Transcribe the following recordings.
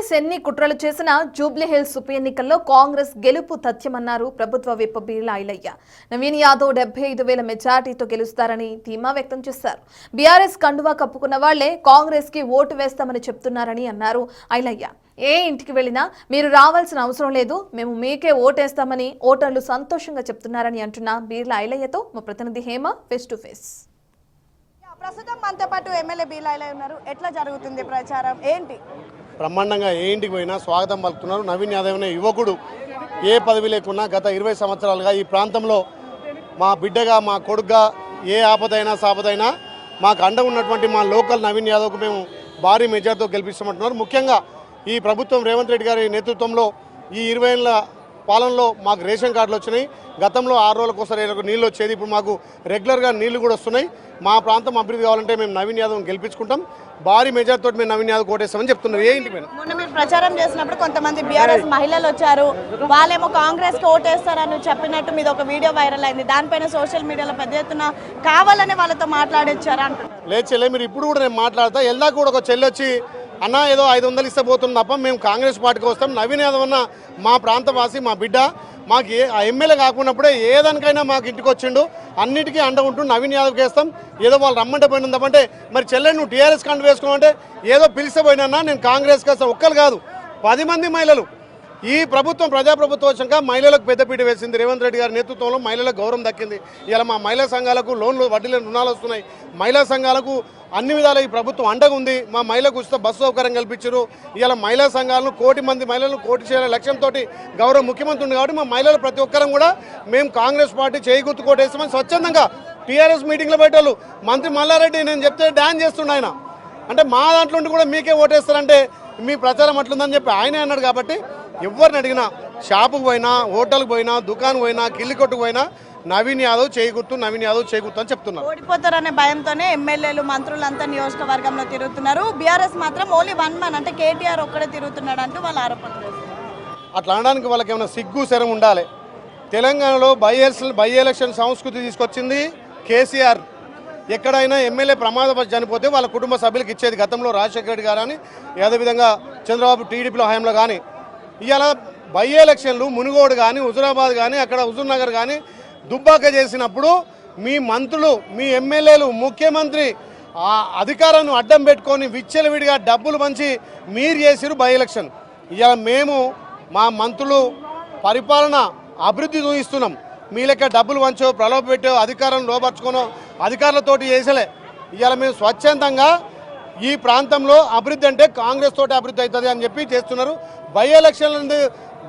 BRS ఎన్ని కుట్రలు చేసినా జూబ్లీహిల్స్ ఉప ఎన్నికల్లో కాంగ్రెస్ గెలుపు తథ్యమన్నారు ప్రభుత్వ విప్ బీర్లా ఐలయ్య. నవీన్ యాదవ్ 75,000 మెజార్టీతో గెలుస్తారని ధీమా వ్యక్తం చేశారు. బీఆర్ఎస్ కండువా కప్పుకున్న వాళ్లే కాంగ్రెస్ కి ఓటు వేస్తామని చెప్తున్నారని అన్నారు ఐలయ్య. ఏ ఇంటికి వెళ్లినా మీరు రావాల్సిన అవసరం లేదు, మేము మీకే ఓటేస్తామని ఓటర్లు సంతోషంగా చెప్తున్నారని అంటున్న బీర్లా ఐలయ్యతో మా ప్రతినిధి హేమ ఫేస్ టు ఫేస్. ప్రస్తుతం మనతో పాటు ఎమ్మెల్యే బీర్లా ఐలయ్య ఉన్నారు. ఎట్లా జరుగుతుంది ప్రచారం, ఏంటి? బ్రహ్మాండంగా ఏ ఇంటికి పోయినా స్వాగతం పలుకుతున్నారు. నవీన్ యాదవ్ అనే యువకుడు ఏ పదవి లేకున్నా గత 20 సంవత్సరాలుగా ఈ ప్రాంతంలో మా బిడ్డగా, మా కొడుకుగా ఏ ఆపదైనా సాపదైనా మాకు అండ ఉన్నటువంటి మా లోకల్ నవీన్ యాదవ్కు మేము భారీ మెజార్టీతో గెలిపిస్తామంటున్నారు. ముఖ్యంగా ఈ ప్రభుత్వం రేవంత్ రెడ్డి గారి నేతృత్వంలో ఈ 20 ఏళ్ల పాలనలో మాకు రేషన్ కార్డులు వచ్చినాయి. గతంలో 6 రోజులకు ఒకసారి నీళ్ళు వచ్చేది, ఇప్పుడు మాకు రెగ్యులర్గా నీళ్లు కూడా వస్తున్నాయి. మా ప్రాంతం అభివృద్ధి కావాలంటే మేము నవీన్ యాదవ్ గెలిపించుకుంటాం, భారీ మెజార్టీతో మేము నవీన్ యాదవ్ కోటేస్తామని చెప్తున్నారు. ఏ ఇంటి మొన్న మీరు ప్రచారం చేసినప్పుడు కొంతమంది బీఆర్ఎస్ మహిళలు వచ్చారు, వాళ్ళేమో కాంగ్రెస్ కి ఓటేస్తారని చెప్పినట్టు మీద ఒక వీడియో వైరల్ అయింది. దానిపైన సోషల్ మీడియాలో పెద్ద ఎత్తున కావాలని వాళ్ళతో మాట్లాడొచ్చారు అంటారు. లేదు చెల్లె, మీరు ఇప్పుడు కూడా నేను మాట్లాడతా. ఎల్లా కూడా ఒక చెల్లి వచ్చి అన్న ఏదో 500 ఇస్తే పోతుంది తప్ప మేము కాంగ్రెస్ పార్టీకి వస్తాం, నవీన్ యాదవ్ అన్న మా ప్రాంతవాసి, మా బిడ్డ, మాకు ఎమ్మెల్యే కాకున్నప్పుడే ఏదానికైనా మాకు ఇంటికి వచ్చిండు, అన్నిటికీ అండ ఉంటూ నవీన్ యాదవ్కి వేస్తాం. ఏదో వాళ్ళు రమ్మంటే పోయిన తప్పంటే మరి చెల్లె నువ్వు టీఆర్ఎస్ కంట వేసుకోమంటే ఏదో పిలిస్తే పోయినా నేను కాంగ్రెస్కి వస్తాను. ఒక్కరు కాదు 10 మంది మహిళలు. ఈ ప్రభుత్వం ప్రజాప్రభుత్వం వచ్చాక మహిళలకు పెద్దపీట వేసింది. రేవంత్ రెడ్డి గారి నేతృత్వంలో మహిళలకు గౌరవం దక్కింది. ఇలా మా మహిళా సంఘాలకు లోన్లు, వడ్డీ లేని రుణాలు వస్తున్నాయి. మహిళా సంఘాలకు అన్ని విధాల ఈ ప్రభుత్వం అండగా ఉంది. మా మహిళలకు ఉచిత బస్సు సౌకర్యం కల్పించారు. ఇలా మహిళా సంఘాలను 1 కోటి మంది మహిళలను కోటి చేయాల లక్ష్యంతో గౌరవ ముఖ్యమంత్రి ఉంది కాబట్టి మా మహిళలు ప్రతి ఒక్కరం కూడా మేము కాంగ్రెస్ పార్టీ చేయి గుర్తు కోటేస్తామని స్వచ్ఛందంగా టీఆర్ఎస్ మీటింగ్లో పెట్టారు. మంత్రి మల్లారెడ్డి నేను చెప్తే డాన్స్ చేస్తుండే ఆయన, అంటే మా దాంట్లో ఉండి కూడా మీకే ఓటేస్తారంటే మీ ప్రచారం అట్లుందని చెప్పి ఆయనే అన్నాడు. కాబట్టి ఎవరిని అడిగినా, షాపుకు పోయినా, హోటల్కి పోయినా, దుకాణం పోయినా, కిల్లి కొట్టుకు పోయినా నవీన్ యాదవ్ చేయగుర్తు, నవీన్ యాదవ్ చేయగుర్తు అని చెప్తున్నారు. ఓడిపోతారనే భయంతోనే ఎమ్మెల్యేలు, మంత్రులంతా నియోజకవర్గంలో తిరుగుతున్నారు. బీఆర్ఎస్ మాత్రం ఓన్లీ 1 మ్యాన్, అంటే కేటీఆర్ ఒక్కడే తిరుగుతున్నాడు అంటూ వాళ్ళు ఆరోపణలు చేస్తున్నారు. అట్లా అనడానికి వాళ్ళకి ఏమైనా సిగ్గు శరం ఉండాలి. తెలంగాణలో బై ఎలక్షన్ సంస్కృతి తీసుకొచ్చింది కేసీఆర్. ఎక్కడైనా ఎమ్మెల్యే ప్రమాదపడి చనిపోతే వాళ్ళ కుటుంబ సభ్యులకు ఇచ్చేది. గతంలో రాజశేఖర రెడ్డి గారు అని, అదేవిధంగా చంద్రబాబు టీడీపీలో హయాంలో కానీ. ఇవాళ బై ఎలక్షన్లు మునుగోడు కానీ, హుజురాబాద్ కానీ, అక్కడ హుజూర్ నగర్ కానీ దుబ్బాక చేసినప్పుడు మీ మంత్రులు, మీ ఎమ్మెల్యేలు, ముఖ్యమంత్రి ఆ అధికారాన్ని అడ్డం పెట్టుకొని విచ్చలవిడిగా డబ్బులు పంచి మీరు చేసిరు బై ఎలక్షన్. ఇవాళ మేము మా మంత్రులు పరిపాలన అభివృద్ధి చూపిస్తున్నాం. మీ లెక్క డబ్బులు పంచో, ప్రలోభ పెట్టో, అధికారం లోపరుచుకోనో అధికారులతోటి చేసలే. ఇవాళ మేము స్వచ్ఛందంగా ఈ ప్రాంతంలో అభివృద్ధి అంటే కాంగ్రెస్ తోటి అభివృద్ధి అవుతుంది అని చెప్పి చేస్తున్నారు. బై ఎలక్షన్లు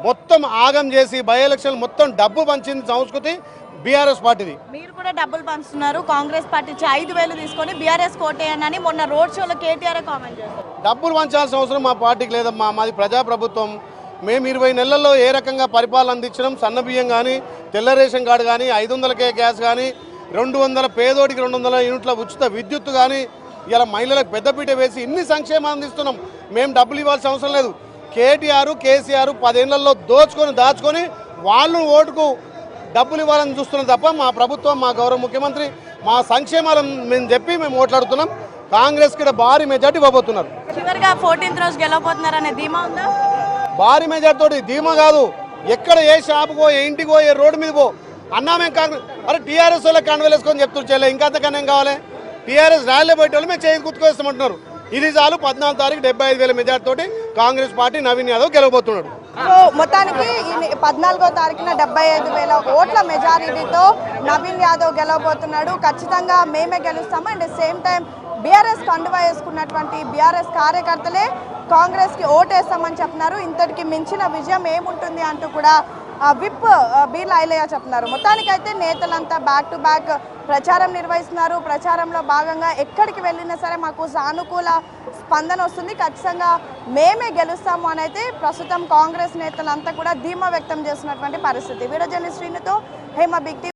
మొత్తం ఆగం చేసి బై ఎలక్షన్ మొత్తం డబ్బు పంచింది సంస్కృతి బీఆర్ఎస్ పార్టీది. మీరు కూడా డబ్బులు పంచుతున్నారు. కాంగ్రెస్ పార్టీ 5,000 తీసుకొని బీఆర్ఎస్ కోటేయనని మొన్న రోడ్ షోలో కేటీఆర్ కామెంట్ చేశారు. డబ్బులు పంచాల్సిన అవసరం మా పార్టీకి లేదమ్మా. మాది ప్రజాప్రభుత్వం. మేము 20 నెలల్లో ఏ రకంగా పరిపాలన అందించడం, సన్న బియ్యం కానీ, తెల్ల రేషన్ కార్డు కానీ, 500కే గ్యాస్ కానీ, 200 పేదోడికి 200 యూనిట్ల ఉచిత విద్యుత్ కానీ, ఇలా మహిళలకు పెద్దపీట వేసి ఇన్ని సంక్షేమాలు అందిస్తున్నాం. మేము డబ్బులు ఇవ్వాల్సిన అవసరం లేదు. కేటీఆర్, కేసీఆర్ 10 ఏళ్లలో దాచుకొని వాళ్ళు ఓటుకు డబ్బులు ఇవ్వాలని చూస్తున్నాం తప్ప మా ప్రభుత్వం, మా గౌరవ ముఖ్యమంత్రి మా సంక్షేమాలను మేము చెప్పి మేము ఓట్లాడుతున్నాం. కాంగ్రెస్ కి భారీ మెజార్టీ ఇవ్వబోతున్నారు. చివరిగా 14th రోజు గెలవబోతున్నారనే ధీమా ఉందా? భారీ మెజార్టీ తోటి ధీమా కాదు. ఎక్కడ ఏ షాపుకో, ఏ ఇంటికో, ఏ రోడ్డు మీద పో అన్నా మేము కాంగ్రెస్, అరే టీఆర్ఎస్ వాళ్ళకి కండువలు వేసుకొని చెప్తున్నారు చెల్లె, ఇంకా అంతకన్నా ఏం కావాలి? టీఆర్ఎస్ ర్యాలీలో పోయే వాళ్ళు మేము చేయి గుర్తుకొస్తామంటున్నారు. ఇది చాలు. 14వ తారీఖు 75,000 మెజార్టీ తోటి కాంగ్రెస్ పార్టీ నవీన్ యాదవ్ గెలవబోతున్నాడు. సో మొత్తానికి 14వ తారీఖున 75,000 ఓట్ల మెజారిటీతో నవీన్ యాదవ్ గెలవబోతున్నాడు. ఖచ్చితంగా మేమే గెలుస్తాము. అండ్ సేమ్ టైం బీఆర్ఎస్ కండువా వేసుకున్నటువంటి బీఆర్ఎస్ కార్యకర్తలే కాంగ్రెస్ కి ఓటేస్తామని చెప్తున్నారు. ఇంతటికి మించిన విజయం ఏముంటుంది అంటూ కూడా విప్ బీర్లా ఐలయ్య చెప్తున్నారు. మొత్తానికైతే నేతలంతా బ్యాక్ టు బ్యాక్ ప్రచారం నిర్వహిస్తున్నారు. ప్రచారంలో భాగంగా ఎక్కడికి వెళ్ళినా సరే మాకు సానుకూల స్పందన వస్తుంది. ఖచ్చితంగా మేమే గెలుస్తాము అని అయితే ప్రస్తుతం కాంగ్రెస్ నేతలంతా కూడా ధీమా వ్యక్తం చేస్తున్నటువంటి పరిస్థితి. వీడియో జర్నలిస్ట్ శ్రీనుతో హేమ బిగ్ టీవీ.